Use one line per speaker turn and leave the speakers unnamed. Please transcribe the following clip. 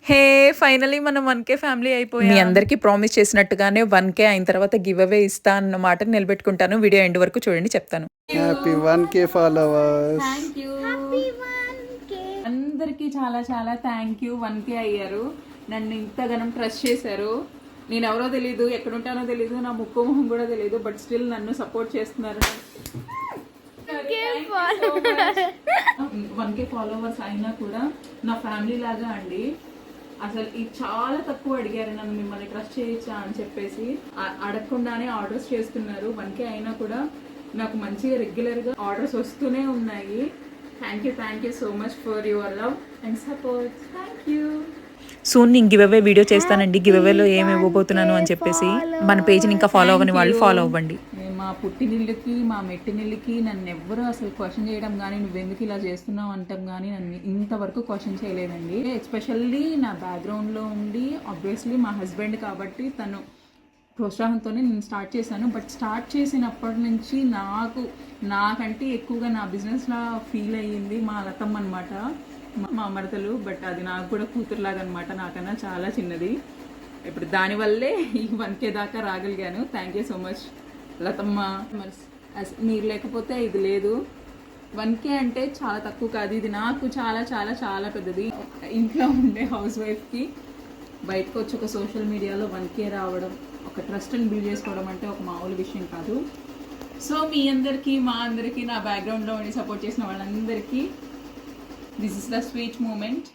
హే finally మనం 1K family అయిపోయాం. మీ అందరికీ ప్రామిస్ చేసినట్టుగానే 1K అయిన తర్వాత గివ్ అవే ఇస్తా అన్న మాట నిలబెట్టుకుంటాను. వీడియో ఎండ్ వరకు చూడండి చెప్తాను.
Happy 1K followers.
Thank you అందరికీ చాలా చాలా థ్యాంక్ యూ. 1K అయ్యారు. నన్ను ఇంతగానం ట్రస్ట్ చేశారు. నేను ఎవరో తెలీదు, ఎక్కడుంటానో తెలీదు, నా ముక్కు మొహం కూడా తెలీదు, బట్ స్టిల్ నన్ను సపోర్ట్ చేస్తున్నారు. 1K ఫాలోవర్స్ అయినా కూడా నా ఫ్యామిలీ లాగా అండి. అసలు ఇది చాలా తక్కువ అడిగారు నన్ను, మిమ్మల్ని ట్రస్ట్ చేయొచ్చా అని చెప్పేసి. అడగకుండానే ఆర్డర్స్ చేస్తున్నారు. 1K అయినా కూడా నాకు మంచిగా రెగ్యులర్గా ఆర్డర్స్ వస్తూనే ఉన్నాయి. Thank you so much for your love and support. Thank you. Soon నేను గివ్ అవే వీడియో చేస్తానండి. గివ్ అవేలో ఏమి ఇవ్వబోతున్నాను అని చెప్పేసి మన పేజ్ని ఇంకా ఫాలో అవ్వని వాళ్ళు ఫాలో అవ్వండి. మా పుట్టినిల్లుకి మా మెట్టినిల్లుకి నన్ను ఎవ్వరూ అసలు క్వశ్చన్ చేయడం కానీ, నువ్వెందుకు ఇలా చేస్తున్నావు అంటాం కానీ నన్ను ఇంతవరకు క్వశ్చన్ చేయలేదండి. ఎస్పెషల్లీ నా బ్యాక్గ్రౌండ్లో ఉండి ఆబ్వియస్లీ మా హస్బెండ్ కాబట్టి తను ప్రోత్సాహంతోనే నేను స్టార్ట్ చేశాను. బట్ స్టార్ట్ చేసినప్పటి నుంచి నాకంటే ఎక్కువగా నా బిజినెస్లా ఫీల్ అయ్యింది మా లతమ్మ అనమాట, మా మరదలు. బట్ అది నాకు కూడా కూతురులాగా అనమాట, నాకన్నా చాలా చిన్నది. ఇప్పుడు దానివల్లే ఈ 1K దాకా రాగలిగాను. థ్యాంక్ యూ సో మచ్ లతమ్మ. మీరు లేకపోతే ఇది లేదు. 1K అంటే చాలా తక్కువ కాదు, ఇది నాకు చాలా చాలా చాలా పెద్దది. ఇంట్లో ఉండే హౌస్ వైఫ్కి బయటకు వచ్చి ఒక సోషల్ మీడియాలో 1K రావడం, ఒక ట్రస్ట్ని బిల్డ్ చేసుకోవడం అంటే ఒక మామూలు విషయం కాదు. సో మీ అందరికీ, మా అందరికీ, నా బ్యాక్గ్రౌండ్లో ఉండి సపోర్ట్ చేసిన వాళ్ళందరికీ this is the sweet moment.